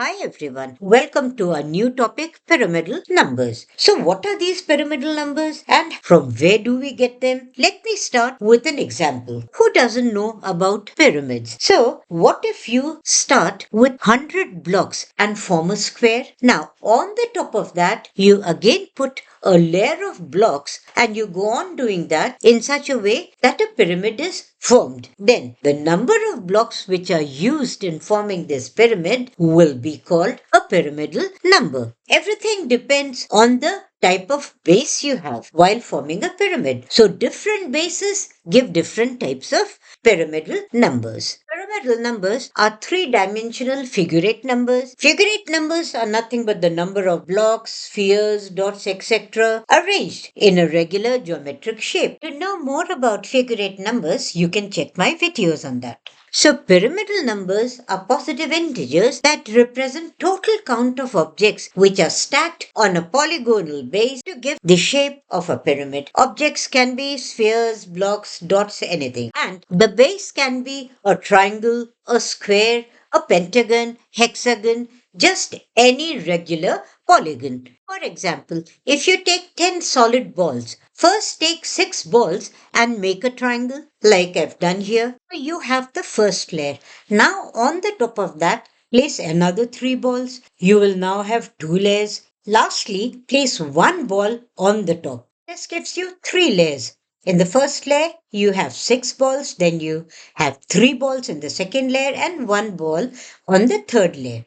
Hi everyone, welcome to our new topic, pyramidal numbers. So what are these pyramidal numbers and from where do we get them? Let me start with an example. Who doesn't know about pyramids? So what if you start with 100 blocks and form a square? Now on the top of that, you again put a layer of blocks and you go on doing that in such a way that a pyramid is formed. Then the number of blocks which are used in forming this pyramid will be called a pyramidal number. Everything depends on the type of base you have while forming a pyramid. So different bases give different types of pyramidal numbers. Pyramidal numbers are three-dimensional figure-eight numbers. Figure-eight numbers are nothing but the number of blocks, spheres, dots, etc. arranged in a regular geometric shape. To know more about figure-eight numbers, you can check my videos on that. So pyramidal numbers are positive integers that represent total count of objects which are stacked on a polygonal base to give the shape of a pyramid. Objects can be spheres, blocks, dots, anything. And the base can be a triangle, a square, a pentagon, hexagon, just any regular polygon. For example, if you take 10 solid balls, first take 6 balls and make a triangle like I've done here. You have the first layer. Now on the top of that, place another 3 balls. You will now have 2 layers. Lastly, place 1 ball on the top. This gives you 3 layers. In the first layer, you have 6 balls, then you have 3 balls in the second layer and 1 ball on the third layer.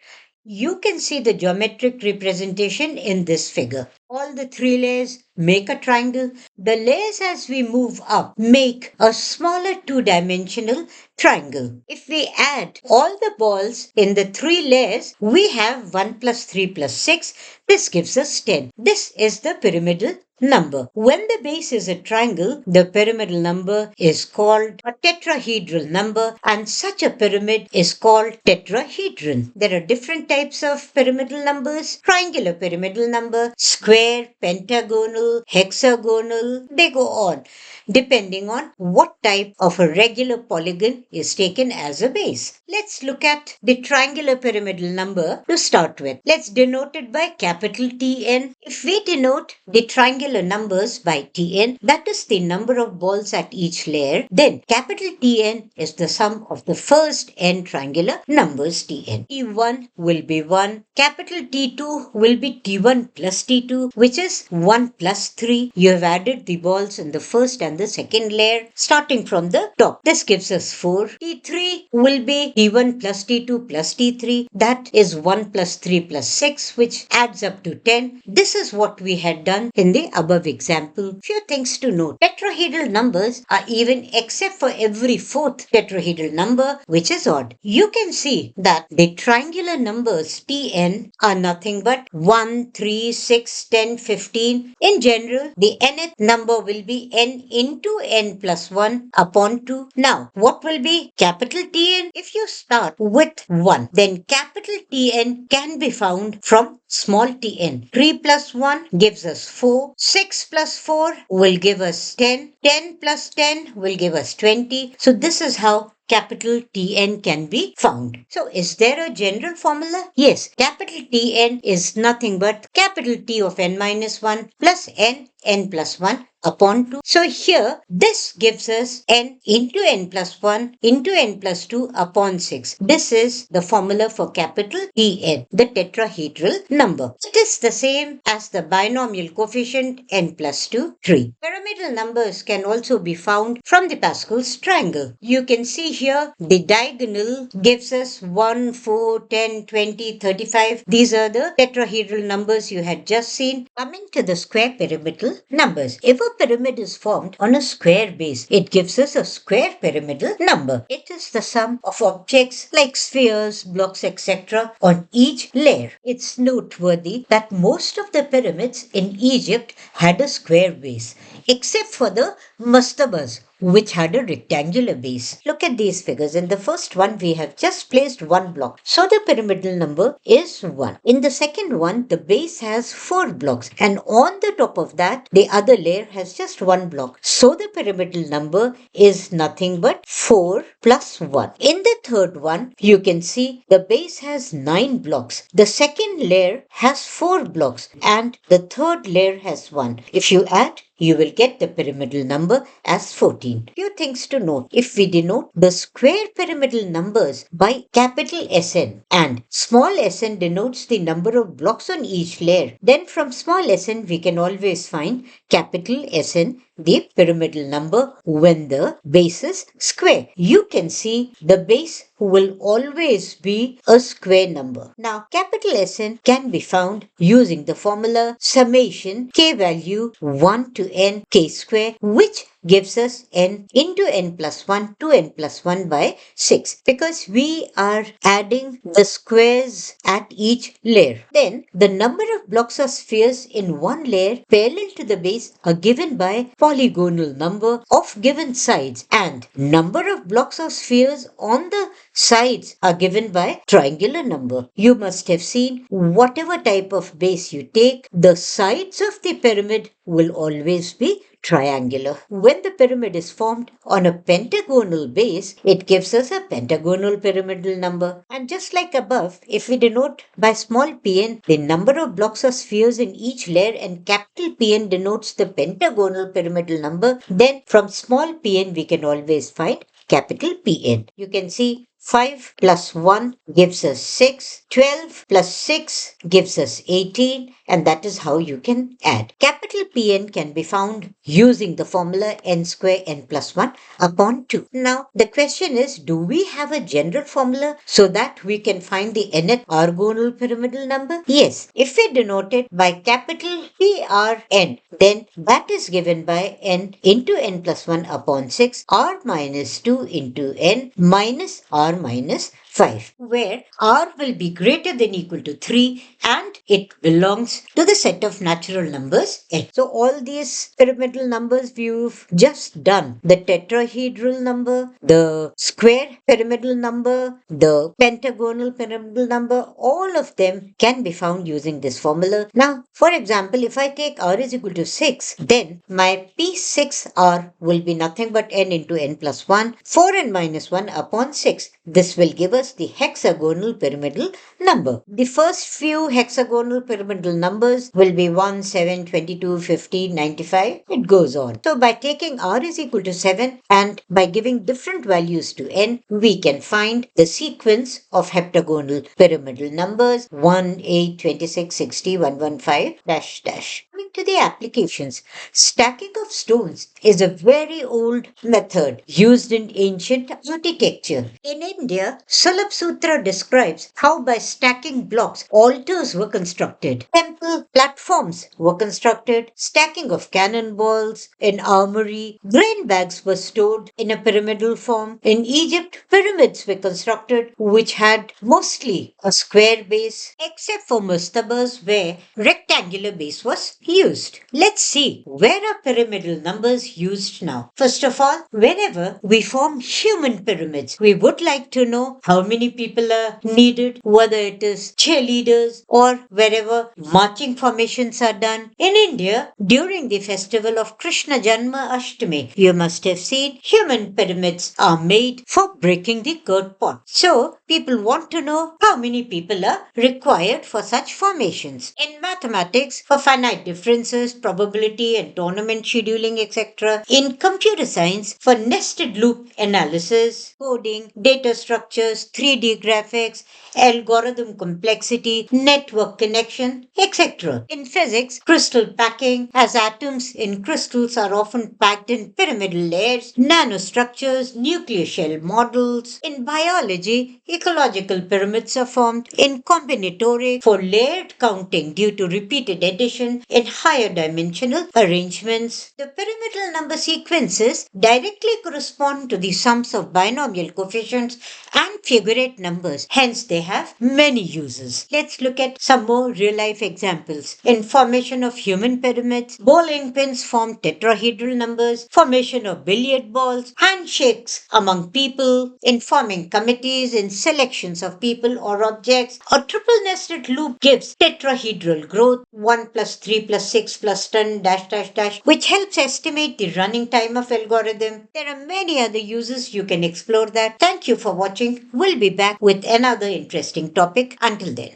You can see the geometric representation in this figure. All the 3 layers make a triangle. The layers as we move up make a smaller two-dimensional triangle. If we add all the balls in the 3 layers, we have 1 plus 3 plus 6. This gives us 10. This is the pyramidal number. When the base is a triangle, the pyramidal number is called a tetrahedral number, and such a pyramid is called tetrahedron. There are different types of pyramidal numbers: triangular pyramidal number, square, pentagonal, hexagonal, they go on, depending on what type of a regular polygon is taken as a base. Let's look at the triangular pyramidal number to start with. Let's denote it by capital Tn. If we denote the triangular numbers by Tn, that is the number of balls at each layer, then capital Tn is the sum of the first n triangular numbers Tn. T1 will be 1, capital T2 will be T1 plus T2, which is 1 plus 3. You have added the balls in the first and the second layer starting from the top. This gives us 4. T3 will be T1 plus T2 plus T3. That is 1 plus 3 plus 6, which adds up to 10. This is what we had done in the above example. Few things to note. Tetrahedral numbers are even except for every fourth tetrahedral number, which is odd. You can see that the triangular numbers Tn are nothing but 1, 3, 6, 10, 15. In general, the nth number will be n into n plus 1 upon 2. Now, what will be capital Tn? If you start with 1, then capital Tn can be found from small tn. 3 plus 1 gives us 4. 6 plus 4 will give us 10. 10 plus 10 will give us 20. So this is how capital Tn can be found. So is there a general formula? Yes, capital Tn is nothing but capital T of n minus 1 plus n plus 1 upon 2. So here, this gives us n into n plus 1 into n plus 2 upon 6. This is the formula for capital Tn, the tetrahedral number. It is the same as the binomial coefficient n plus 2, 3. Pyramidal numbers can also be found from the Pascal's triangle. You can see here the diagonal gives us 1, 4, 10, 20, 35. These are the tetrahedral numbers you had just seen. Coming to the square pyramidal numbers. If a pyramid is formed on a square base, it gives us a square pyramidal number. It is the sum of objects like spheres, blocks, etc. on each layer. It's noteworthy that most of the pyramids in Egypt had a square base, except for the mastabas which had a rectangular base. Look at these figures. In the first one, we have just placed one block. So the pyramidal number is 1. In the second one, the base has 4 blocks. And on the top of that, the other layer has just one block. So the pyramidal number is nothing but 4 plus 1. In the third one, you can see the base has 9 blocks. The second layer has 4 blocks and the third layer has 1. If you add, you will get the pyramidal number as 14. Few things to note. If we denote the square pyramidal numbers by capital SN and small sn denotes the number of blocks on each layer, then from small sn we can always find capital SN, the pyramidal number, when the base is square. You can see the base will always be a square number. Now, capital SN can be found using the formula summation k value 1 to n k square, which gives us n into n plus 1 to n plus 1 by 6, because we are adding the squares at each layer. Then the number of blocks or spheres in one layer parallel to the base are given by polygonal number of given sides, and number of blocks or spheres on the sides are given by triangular number. You must have seen whatever type of base you take, the sides of the pyramid will always be triangular. When the pyramid is formed on a pentagonal base, it gives us a pentagonal pyramidal number. And just like above, if we denote by small pn the number of blocks or spheres in each layer and capital Pn denotes the pentagonal pyramidal number, then from small pn we can always find capital Pn. You can see 5 plus 1 gives us 6, 12 plus 6 gives us 18, and that is how you can add. Capital Pn can be found using the formula n square n plus 1 upon 2. Now, the question is, do we have a general formula so that we can find the nth orgonal pyramidal number? Yes, if we denote it by capital Prn, then that is given by n into n plus 1 upon 6, r minus 2 into n minus r minus 5, where r will be greater than equal to 3 and it belongs to the set of natural numbers n. So all these pyramidal numbers we've just done, the tetrahedral number, the square pyramidal number, the pentagonal pyramidal number, all of them can be found using this formula. Now, for example, if I take r is equal to 6, then my P6r will be nothing but n into n plus 1, 4n minus 1 upon 6. This will give us the hexagonal pyramidal number. The first few hexagonal pyramidal numbers will be 1, 7, 22, 15, 95. It goes on. So by taking r is equal to 7 and by giving different values to n, we can find the sequence of heptagonal pyramidal numbers 1, 8, 26, 60, 115, dash dash. Coming to the applications, stacking of stones is a very old method used in ancient architecture. In India, Sulabh Sutra describes how by stacking blocks, altars were constructed, temple platforms were constructed, stacking of cannonballs, an armory, grain bags were stored in a pyramidal form. In Egypt, pyramids were constructed which had mostly a square base, except for mastabas where rectangular base was used. Let's see, where are pyramidal numbers used now? First of all, whenever we form human pyramids, we would like to know how many people are needed, whether it is cheerleaders or wherever marching formations are done. In India, during the festival of Krishna Janma Ashtami, you must have seen human pyramids are made for breaking the curd pot. So, people want to know how many people are required for such formations. In mathematics, for finite differences, probability and tournament scheduling, etc. In computer science, for nested loop analysis, coding, data structures, 3D graphics, algorithm complexity, network connection, etc. In physics, crystal packing, as atoms in crystals are often packed in pyramidal layers, nanostructures, nuclear shell models. In biology, ecological pyramids are formed. In combinatorics, for layered counting due to repeated addition. In higher dimensional arrangements. The pyramidal number sequences directly correspond to the sums of binomial coefficients and figurate numbers. Hence, they have many uses. Let's look at some more real-life examples. In formation of human pyramids, bowling pins form tetrahedral numbers, formation of billiard balls, handshakes among people, in forming committees, in selections of people or objects. A triple nested loop gives tetrahedral growth 1 plus 3 plus 6 plus 10 dash dash dash, which helps estimate the running time of algorithm. There are many other uses, you can explore that. Thank you for watching. We'll be back with another interesting topic. Until then.